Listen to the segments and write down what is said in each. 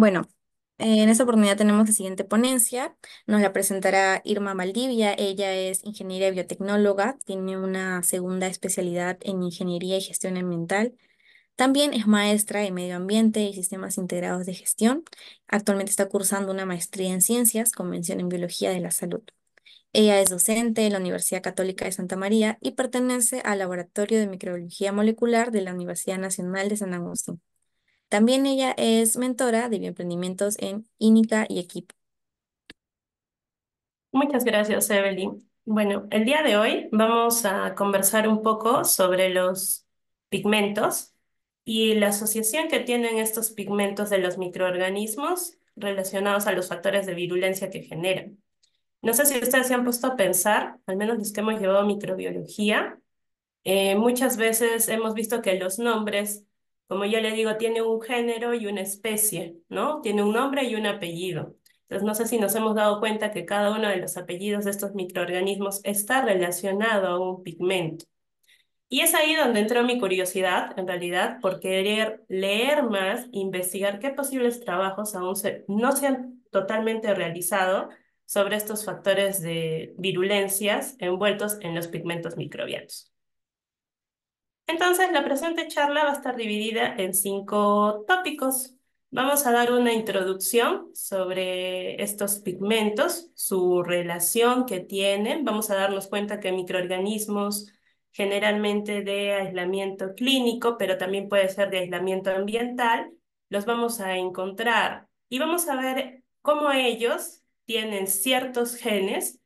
Bueno, en esta oportunidad tenemos la siguiente ponencia. Nos la presentará Irma Valdivia. Ella es ingeniera y biotecnóloga, tiene una segunda especialidad en ingeniería y gestión ambiental. También es maestra en medio ambiente y sistemas integrados de gestión. Actualmente está cursando una maestría en ciencias con mención en biología de la salud. Ella es docente en la Universidad Católica de Santa María y pertenece al Laboratorio de Microbiología Molecular de la Universidad Nacional de San Agustín. También ella es mentora de bioemprendimientos en Ínica y Equipo. Muchas gracias, Evelyn. Bueno, el día de hoy vamos a conversar un poco sobre los pigmentos y la asociación que tienen estos pigmentos de los microorganismos relacionados a los factores de virulencia que generan. No sé si ustedes se han puesto a pensar, al menos los que hemos llevado microbiología, muchas veces hemos visto que los nombres, como yo le digo, tienen un género y una especie, ¿no? Tiene un nombre y un apellido. Entonces, no sé si nos hemos dado cuenta que cada uno de los apellidos de estos microorganismos está relacionado a un pigmento. Y es ahí donde entró mi curiosidad, en realidad, por querer leer más, investigar qué posibles trabajos no se han totalmente realizado sobre estos factores de virulencias envueltos en los pigmentos microbianos. Entonces, la presente charla va a estar dividida en 5 tópicos. Vamos a dar una introducción sobre estos pigmentos, su relación que tienen. Vamos a darnos cuenta que microorganismos generalmente de aislamiento clínico, pero también puede ser de aislamiento ambiental, los vamos a encontrar y vamos a ver cómo ellos tienen ciertos genes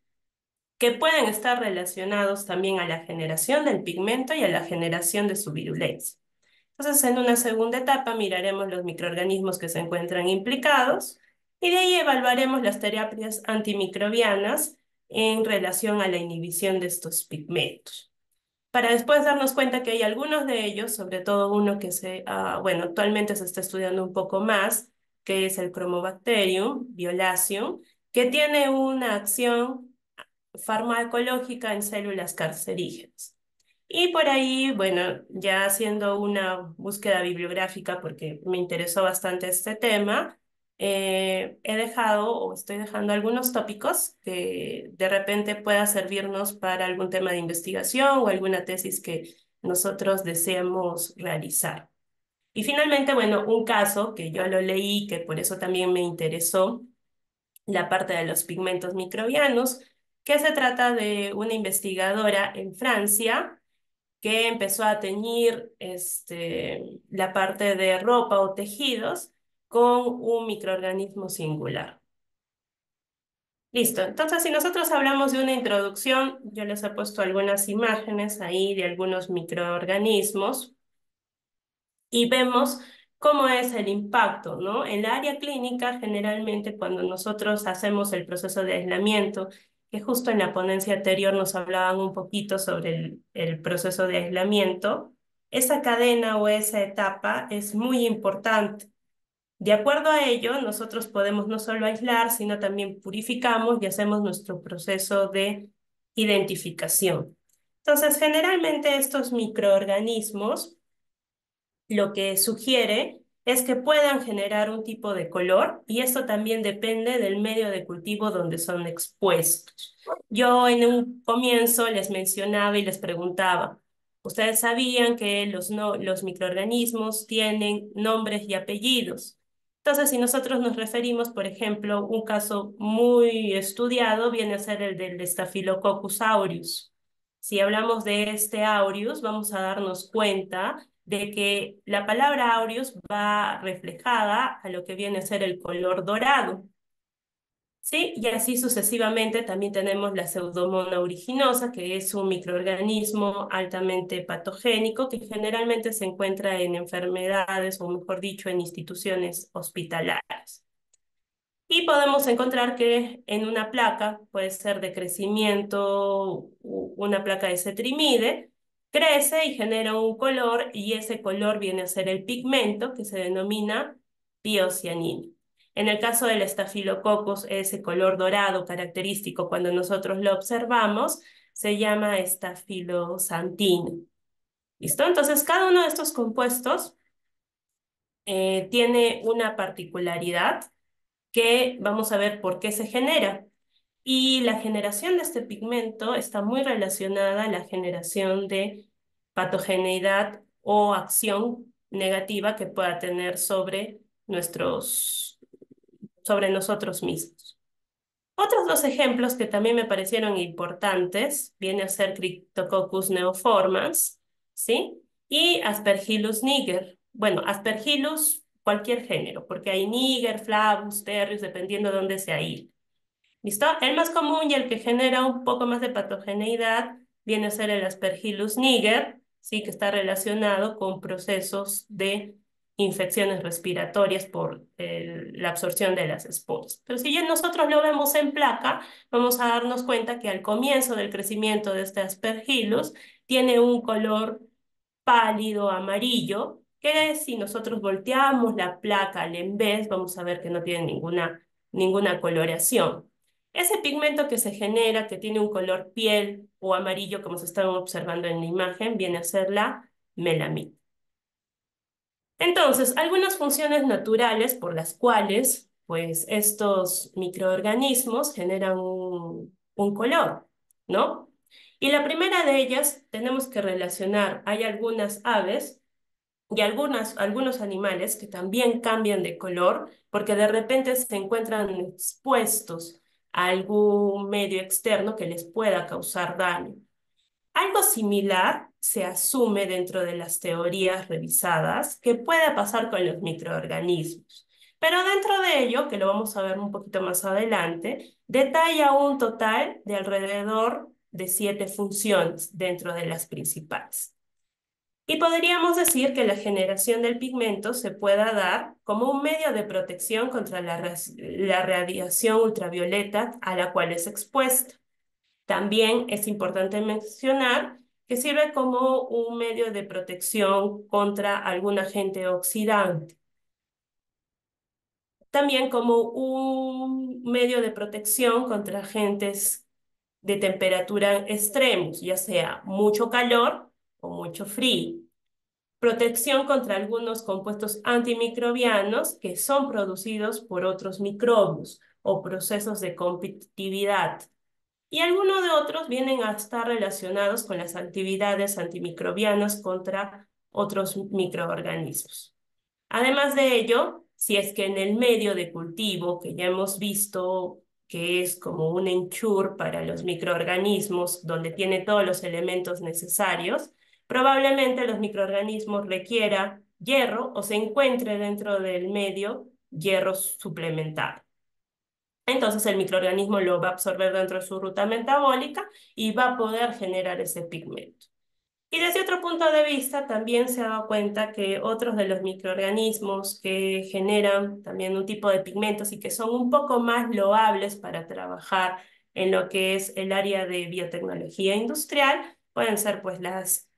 que pueden estar relacionados también a la generación del pigmento y a la generación de su virulencia. Entonces, en una segunda etapa miraremos los microorganismos que se encuentran implicados y de ahí evaluaremos las terapias antimicrobianas en relación a la inhibición de estos pigmentos. Para después darnos cuenta que hay algunos de ellos, sobre todo uno bueno, actualmente se está estudiando un poco más, que es el Chromobacterium violaceum, que tiene una acción farmacológica en células cancerígenas. Y por ahí, bueno, ya haciendo una búsqueda bibliográfica porque me interesó bastante este tema, he dejado o estoy dejando algunos tópicos que de repente pueda servirnos para algún tema de investigación o alguna tesis que nosotros deseemos realizar. Y finalmente, bueno, un caso que yo lo leí, que por eso también me interesó, la parte de los pigmentos microbianos, que se trata de una investigadora en Francia que empezó a teñir la parte de ropa o tejidos con un microorganismo singular. Listo, entonces si nosotros hablamos de una introducción, yo les he puesto algunas imágenes ahí de algunos microorganismos y vemos cómo es el impacto, ¿no? En la área clínica, generalmente cuando nosotros hacemos el proceso de aislamiento, que justo en la ponencia anterior nos hablaban un poquito sobre el proceso de aislamiento, esa cadena o esa etapa es muy importante. De acuerdo a ello, nosotros podemos no solo aislar, sino también purificamos y hacemos nuestro proceso de identificación. Entonces, generalmente estos microorganismos lo que sugiere es que puedan generar un tipo de color y esto también depende del medio de cultivo donde son expuestos. Yo en un comienzo les mencionaba y les preguntaba, ¿ustedes sabían que los microorganismos tienen nombres y apellidos? Entonces, si nosotros nos referimos, por ejemplo, un caso muy estudiado viene a ser el del Staphylococcus aureus. Si hablamos de este aureus, vamos a darnos cuenta de que la palabra aureus va reflejada a lo que viene a ser el color dorado, ¿sí? Y así sucesivamente también tenemos la Pseudomonas aeruginosa, que es un microorganismo altamente patogénico que generalmente se encuentra en enfermedades, o mejor dicho, en instituciones hospitalarias. Y podemos encontrar que en una placa, puede ser de crecimiento, una placa de cetrimide, crece y genera un color y ese color viene a ser el pigmento que se denomina biocianina. En el caso del estafilococcus, ese color dorado característico cuando nosotros lo observamos se llama estafilosantina. ¿Listo? Entonces, cada uno de estos compuestos tiene una particularidad que vamos a ver por qué se genera. Y la generación de este pigmento está muy relacionada a la generación de patogeneidad o acción negativa que pueda tener sobre nosotros mismos. Otros dos ejemplos que también me parecieron importantes viene a ser Cryptococcus neoformans, ¿sí? Y Aspergillus niger. Bueno, Aspergillus, cualquier género, porque hay niger, flavus, terrius, dependiendo de dónde sea ahí. ¿Listo? El más común y el que genera un poco más de patogeneidad viene a ser el Aspergillus niger, sí, que está relacionado con procesos de infecciones respiratorias por la absorción de las esporas. Pero si ya nosotros lo vemos en placa, vamos a darnos cuenta que al comienzo del crecimiento de este Aspergillus tiene un color pálido amarillo, que si nosotros volteamos la placa al en vez, vamos a ver que no tiene ninguna coloración. Ese pigmento que se genera, que tiene un color piel o amarillo, como se está observando en la imagen, viene a ser la melamina. Entonces, algunas funciones naturales por las cuales, pues, estos microorganismos generan un color, ¿no? Y la primera de ellas tenemos que relacionar, hay algunas aves y algunos animales que también cambian de color porque de repente se encuentran expuestos a algún medio externo que les pueda causar daño. Algo similar se asume dentro de las teorías revisadas que puede pasar con los microorganismos. Pero dentro de ello, que lo vamos a ver un poquito más adelante, detalla un total de alrededor de 7 funciones dentro de las principales. Y podríamos decir que la generación del pigmento se pueda dar como un medio de protección contra la radiación ultravioleta a la cual es expuesta. También es importante mencionar que sirve como un medio de protección contra algún agente oxidante. También como un medio de protección contra agentes de temperatura extremos, ya sea mucho calor o mucho frío. Protección contra algunos compuestos antimicrobianos que son producidos por otros microbios o procesos de competitividad. Y algunos de otros vienen a estar relacionados con las actividades antimicrobianas contra otros microorganismos. Además de ello, si es que en el medio de cultivo, que ya hemos visto que es como un ensure para los microorganismos, donde tiene todos los elementos necesarios, probablemente los microorganismos requiera hierro o se encuentre dentro del medio hierro suplementado. Entonces el microorganismo lo va a absorber dentro de su ruta metabólica y va a poder generar ese pigmento. Y desde otro punto de vista, también se ha dado cuenta que otros de los microorganismos que generan también un tipo de pigmentos y que son un poco más loables para trabajar en lo que es el área de biotecnología industrial, pueden ser pues las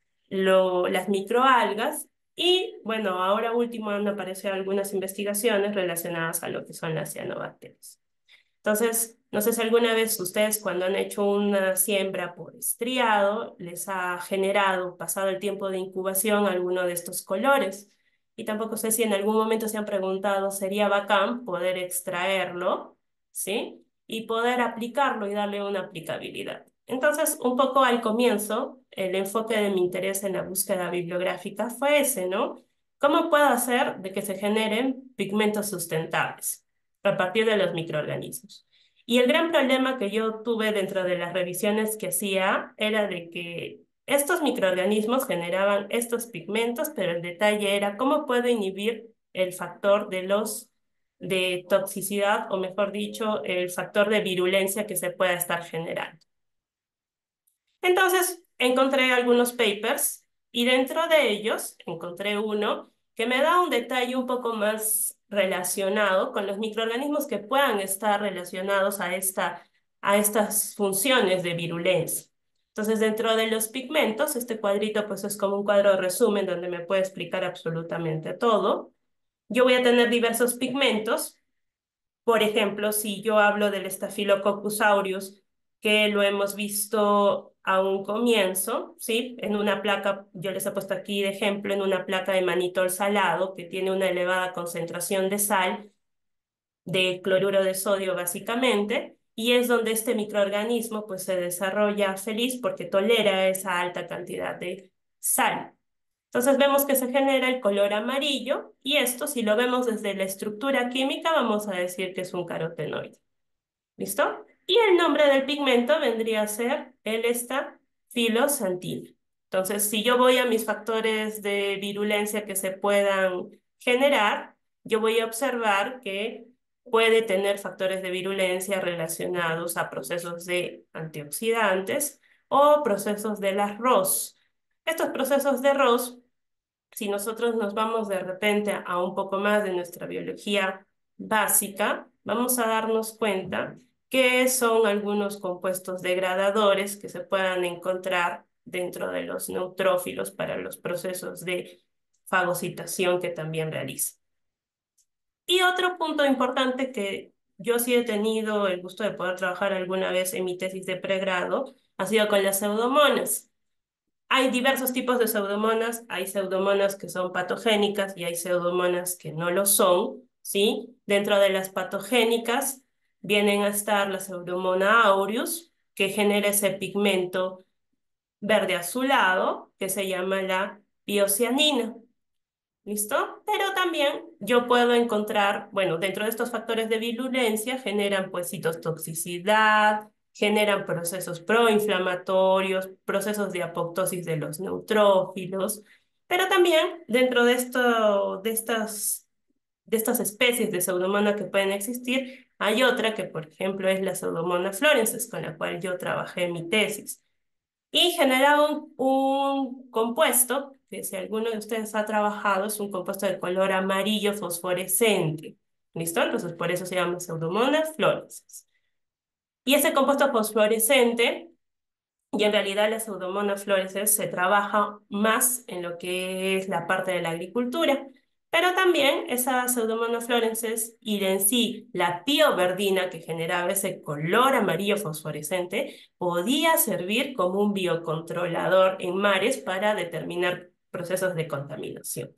microalgas y bueno, ahora último han aparecido algunas investigaciones relacionadas a lo que son las cianobacterias. Entonces, no sé si alguna vez ustedes cuando han hecho una siembra por estriado, les ha generado, pasado el tiempo de incubación, alguno de estos colores. Y tampoco sé si en algún momento se han preguntado, sería bacán poder extraerlo, ¿sí? Y poder aplicarlo y darle una aplicabilidad. Entonces, un poco al comienzo, el enfoque de mi interés en la búsqueda bibliográfica fue ese, ¿no? ¿Cómo puedo hacer de que se generen pigmentos sustentables a partir de los microorganismos? Y el gran problema que yo tuve dentro de las revisiones que hacía era de que estos microorganismos generaban estos pigmentos, pero el detalle era cómo puedo inhibir el factor de toxicidad, o mejor dicho, el factor de virulencia que se pueda estar generando. Entonces, encontré algunos papers y dentro de ellos encontré uno que me da un detalle un poco más relacionado con los microorganismos que puedan estar relacionados a estas funciones de virulencia. Entonces, dentro de los pigmentos, este cuadrito pues es como un cuadro de resumen donde me puede explicar absolutamente todo. Yo voy a tener diversos pigmentos. Por ejemplo, si yo hablo del Staphylococcus aureus, que lo hemos visto a un comienzo, ¿sí? En una placa, yo les he puesto aquí de ejemplo, en una placa de manitol salado que tiene una elevada concentración de sal, de cloruro de sodio básicamente, y es donde este microorganismo pues se desarrolla feliz porque tolera esa alta cantidad de sal. Entonces vemos que se genera el color amarillo y esto, si lo vemos desde la estructura química, vamos a decir que es un carotenoide. ¿Listo? Y el nombre del pigmento vendría a ser el estafilosantina. Entonces, si yo voy a mis factores de virulencia que se puedan generar, yo voy a observar que puede tener factores de virulencia relacionados a procesos de antioxidantes o procesos de las ROS. Estos procesos de ROS, si nosotros nos vamos de repente a un poco más de nuestra biología básica, vamos a darnos cuenta que son algunos compuestos degradadores que se puedan encontrar dentro de los neutrófilos para los procesos de fagocitación que también realizan. Y otro punto importante que yo sí he tenido el gusto de poder trabajar alguna vez en mi tesis de pregrado ha sido con las pseudomonas. Hay diversos tipos de pseudomonas, hay pseudomonas que son patogénicas y hay pseudomonas que no lo son, ¿sí? Dentro de las patogénicas vienen a estar la pseudomona aureus, que genera ese pigmento verde azulado, que se llama la biocianina. ¿Listo? Pero también yo puedo encontrar, bueno, dentro de estos factores de virulencia generan pues citotoxicidad, generan procesos proinflamatorios, procesos de apoptosis de los neutrófilos, pero también dentro de estas especies de pseudomonas que pueden existir, hay otra que, por ejemplo, es la Pseudomonas florensis, con la cual yo trabajé en mi tesis y genera un compuesto que si alguno de ustedes ha trabajado es un compuesto de color amarillo fosforescente. ¿Listo? Entonces por eso se llama Pseudomonas florescens. Y ese compuesto fosforescente, y en realidad la Pseudomonas florescens se trabaja más en lo que es la parte de la agricultura, pero también esa Pseudomonas florescens y en sí la pioverdina que generaba ese color amarillo fosforescente podía servir como un biocontrolador en mares para determinar procesos de contaminación.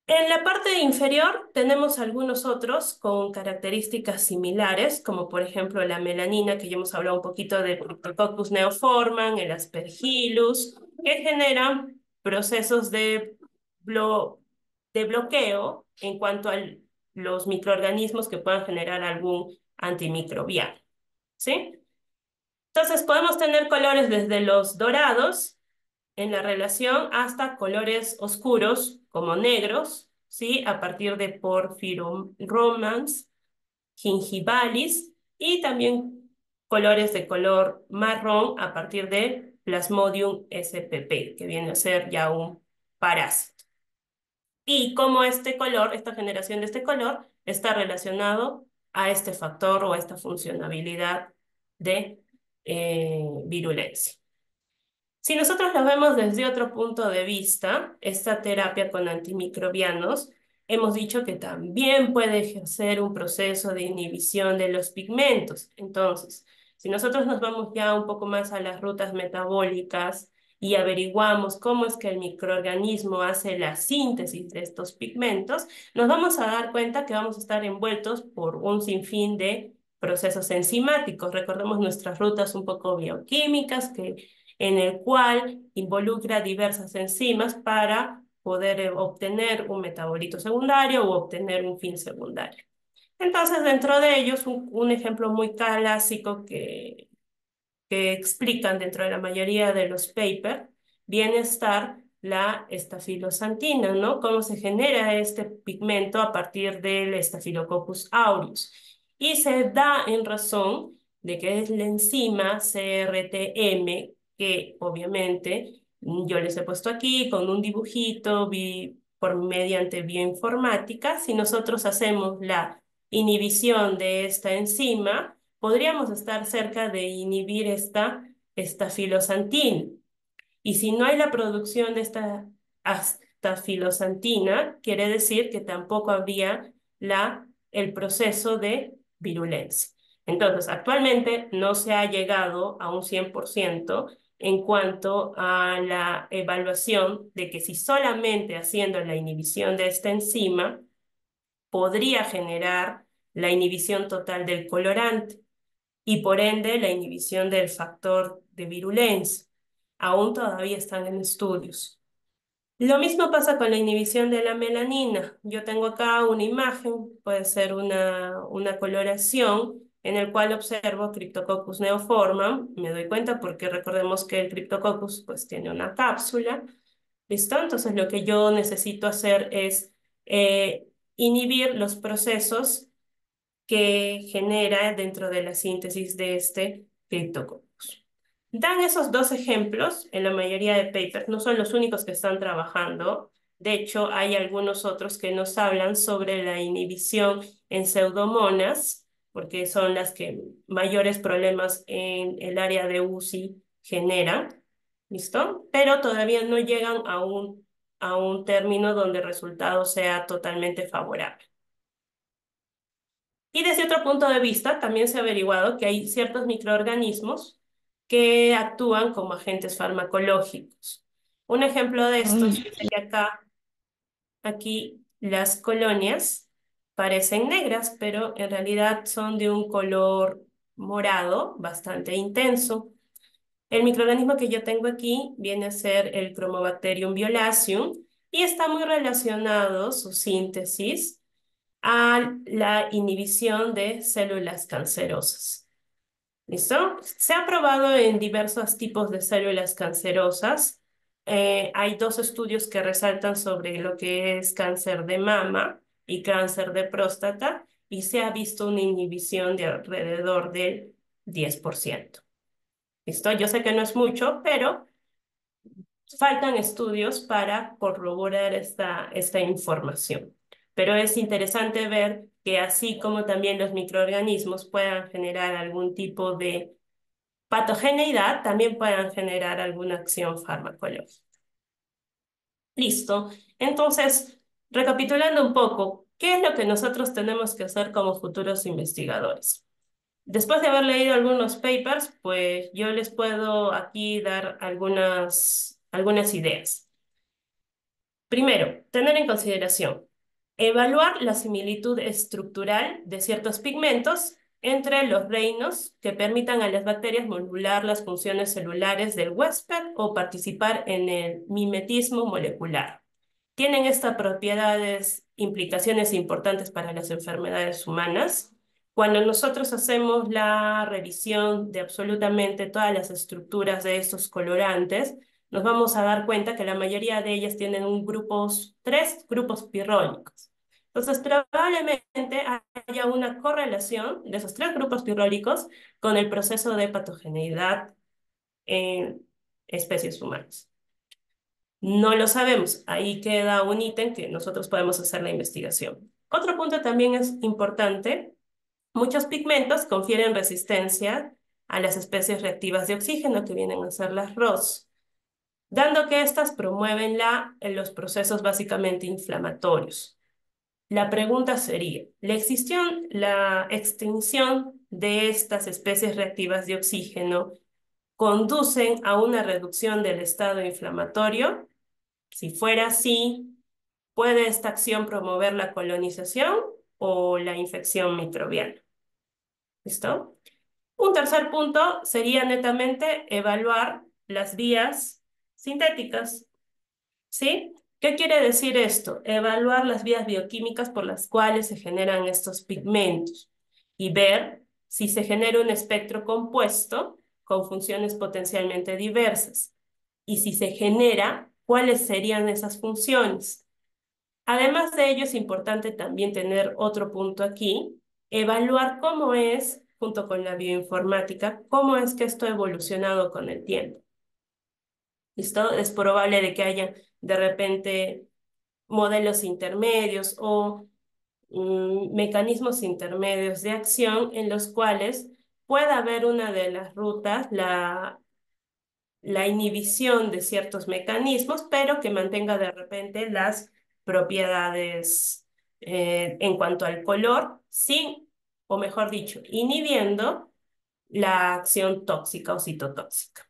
En la parte inferior tenemos algunos otros con características similares, como por ejemplo la melanina, que ya hemos hablado un poquito de Cryptococcus neoformans, el Aspergillus, que generan procesos de bloqueo en cuanto a los microorganismos que puedan generar algún antimicrobiano, ¿sí? Entonces podemos tener colores desde los dorados en la relación hasta colores oscuros como negros, ¿sí? A partir de Porphyromans, gingivalis y también colores de color marrón a partir de Plasmodium spp, que viene a ser ya un parásito. Y cómo este color, esta generación de este color, está relacionado a este factor o a esta funcionabilidad de virulencia. Si nosotros lo vemos desde otro punto de vista, esta terapia con antimicrobianos, hemos dicho que también puede ejercer un proceso de inhibición de los pigmentos. Entonces, si nosotros nos vamos ya un poco más a las rutas metabólicas y averiguamos cómo es que el microorganismo hace la síntesis de estos pigmentos, nos vamos a dar cuenta que vamos a estar envueltos por un sinfín de procesos enzimáticos. Recordemos nuestras rutas un poco bioquímicas que en el cual involucra diversas enzimas para poder obtener un metabolito secundario o obtener un fin secundario. Entonces, dentro de ellos, un ejemplo muy clásico que explican dentro de la mayoría de los papers, viene a estar la estafilosantina, ¿no? Cómo se genera este pigmento a partir del Staphylococcus aureus. Y se da en razón de que es la enzima CRTM, que obviamente yo les he puesto aquí con un dibujito por mediante bioinformática. Si nosotros hacemos la inhibición de esta enzima, podríamos estar cerca de inhibir esta filosantina. Y si no hay la producción de esta astafilosantina, quiere decir que tampoco habría el proceso de virulencia. Entonces, actualmente no se ha llegado a un 100% en cuanto a la evaluación de que si solamente haciendo la inhibición de esta enzima podría generar la inhibición total del colorante y por ende la inhibición del factor de virulencia. Aún todavía están en estudios. Lo mismo pasa con la inhibición de la melanina. Yo tengo acá una imagen, puede ser una coloración en el cual observo Cryptococcus neoformam. Me doy cuenta porque recordemos que el Cryptococcus pues tiene una cápsula. ¿Listo? Entonces lo que yo necesito hacer es inhibir los procesos que genera dentro de la síntesis de este Cryptococcus. Dan esos dos ejemplos en la mayoría de papers, no son los únicos que están trabajando. De hecho, hay algunos otros que nos hablan sobre la inhibición en pseudomonas, porque son las que mayores problemas en el área de UCI generan. ¿Listo? Pero todavía no llegan a un término donde el resultado sea totalmente favorable. Y desde otro punto de vista, también se ha averiguado que hay ciertos microorganismos que actúan como agentes farmacológicos. Un ejemplo de estos Mm. es que aquí las colonias parecen negras, pero en realidad son de un color morado bastante intenso. El microorganismo que yo tengo aquí viene a ser el Chromobacterium violaceum y está muy relacionado su síntesis a la inhibición de células cancerosas. ¿Listo? Se ha probado en diversos tipos de células cancerosas. Hay dos estudios que resaltan sobre lo que es cáncer de mama y cáncer de próstata y se ha visto una inhibición de alrededor del 10%. ¿Listo? Yo sé que no es mucho, pero faltan estudios para corroborar esta información. Pero es interesante ver que así como también los microorganismos puedan generar algún tipo de patogeneidad, también puedan generar alguna acción farmacológica. Listo. Entonces, recapitulando un poco, ¿qué es lo que nosotros tenemos que hacer como futuros investigadores? Después de haber leído algunos papers, pues yo les puedo aquí dar algunas ideas. Primero, tener en consideración, evaluar la similitud estructural de ciertos pigmentos entre los reinos que permitan a las bacterias modular las funciones celulares del huésped o participar en el mimetismo molecular. ¿Tienen estas propiedades implicaciones importantes para las enfermedades humanas? Cuando nosotros hacemos la revisión de absolutamente todas las estructuras de estos colorantes, nos vamos a dar cuenta que la mayoría de ellas tienen tres grupos pirrólicos. Entonces, probablemente haya una correlación de esos tres grupos pirrólicos con el proceso de patogeneidad en especies humanas. No lo sabemos. Ahí queda un ítem que nosotros podemos hacer la investigación. Otro punto también es importante. Muchos pigmentos confieren resistencia a las especies reactivas de oxígeno que vienen a ser las ROS, dando que éstas promueven en los procesos básicamente inflamatorios. La pregunta sería, ¿la extinción de estas especies reactivas de oxígeno conducen a una reducción del estado inflamatorio? Si fuera así, ¿puede esta acción promover la colonización o la infección microbiana? ¿Listo? Un tercer punto sería netamente evaluar las vías sintéticas. ¿Sí? ¿Qué quiere decir esto? Evaluar las vías bioquímicas por las cuales se generan estos pigmentos y ver si se genera un espectro compuesto con funciones potencialmente diversas y si se genera, cuáles serían esas funciones. Además de ello, es importante también tener otro punto aquí, evaluar cómo es, junto con la bioinformática, cómo es que esto ha evolucionado con el tiempo. ¿Listo? Es probable de que haya de repente modelos intermedios o mecanismos intermedios de acción en los cuales pueda haber una de las rutas, la inhibición de ciertos mecanismos, pero que mantenga de repente las propiedades en cuanto al color, sin o mejor dicho, inhibiendo la acción tóxica o citotóxica.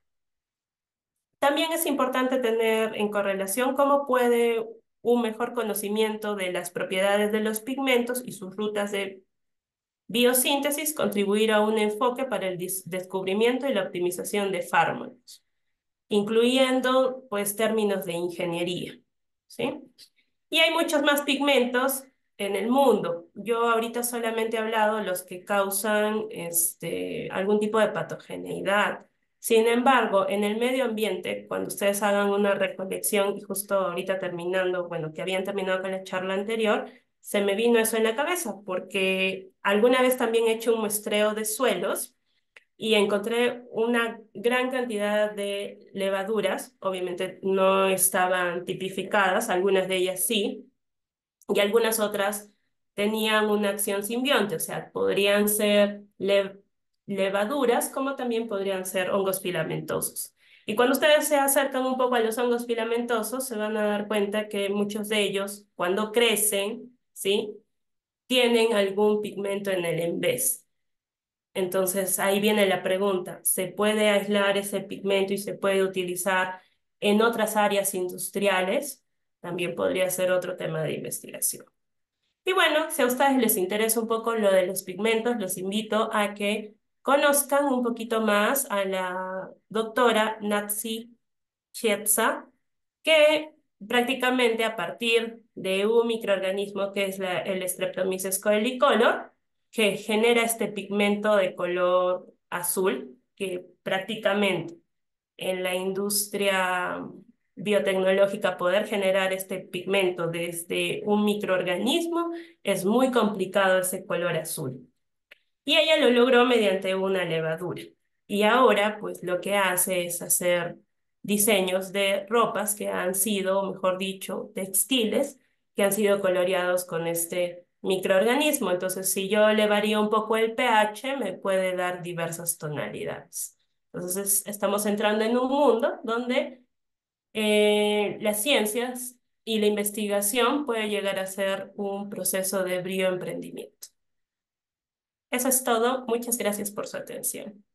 También es importante tener en correlación cómo puede un mejor conocimiento de las propiedades de los pigmentos y sus rutas de biosíntesis contribuir a un enfoque para el descubrimiento y la optimización de fármacos, incluyendo pues términos de ingeniería, ¿sí? Y hay muchos más pigmentos en el mundo. Yo ahorita solamente he hablado de los que causan algún tipo de patogeneidad. Sin embargo, en el medio ambiente, cuando ustedes hagan una recolección, y justo ahorita terminando, bueno, que habían terminado con la charla anterior, se me vino eso en la cabeza, porque alguna vez también he hecho un muestreo de suelos y encontré una gran cantidad de levaduras. Obviamente no estaban tipificadas, algunas de ellas sí, y algunas otras tenían una acción simbionte, o sea, podrían ser levaduras como también podrían ser hongos filamentosos. Y cuando ustedes se acercan un poco a los hongos filamentosos, se van a dar cuenta que muchos de ellos, cuando crecen, ¿sí? Tienen algún pigmento en el envés. Entonces ahí viene la pregunta, ¿se puede aislar ese pigmento y se puede utilizar en otras áreas industriales? También podría ser otro tema de investigación. Y bueno, si a ustedes les interesa un poco lo de los pigmentos, los invito a que conozcan un poquito más a la doctora Natsi Chietza, que prácticamente a partir de un microorganismo que es el Streptomyces coelicolor, que genera este pigmento de color azul, que prácticamente en la industria biotecnológica poder generar este pigmento desde un microorganismo es muy complicado ese color azul. Y ella lo logró mediante una levadura. Y ahora, pues lo que hace es hacer diseños de ropas que han sido, o mejor dicho, textiles, que han sido coloreados con este microorganismo. Entonces, si yo le varío un poco el pH, me puede dar diversas tonalidades. Entonces, estamos entrando en un mundo donde las ciencias y la investigación puede llegar a ser un proceso de brío emprendimiento. Eso es todo. Muchas gracias por su atención.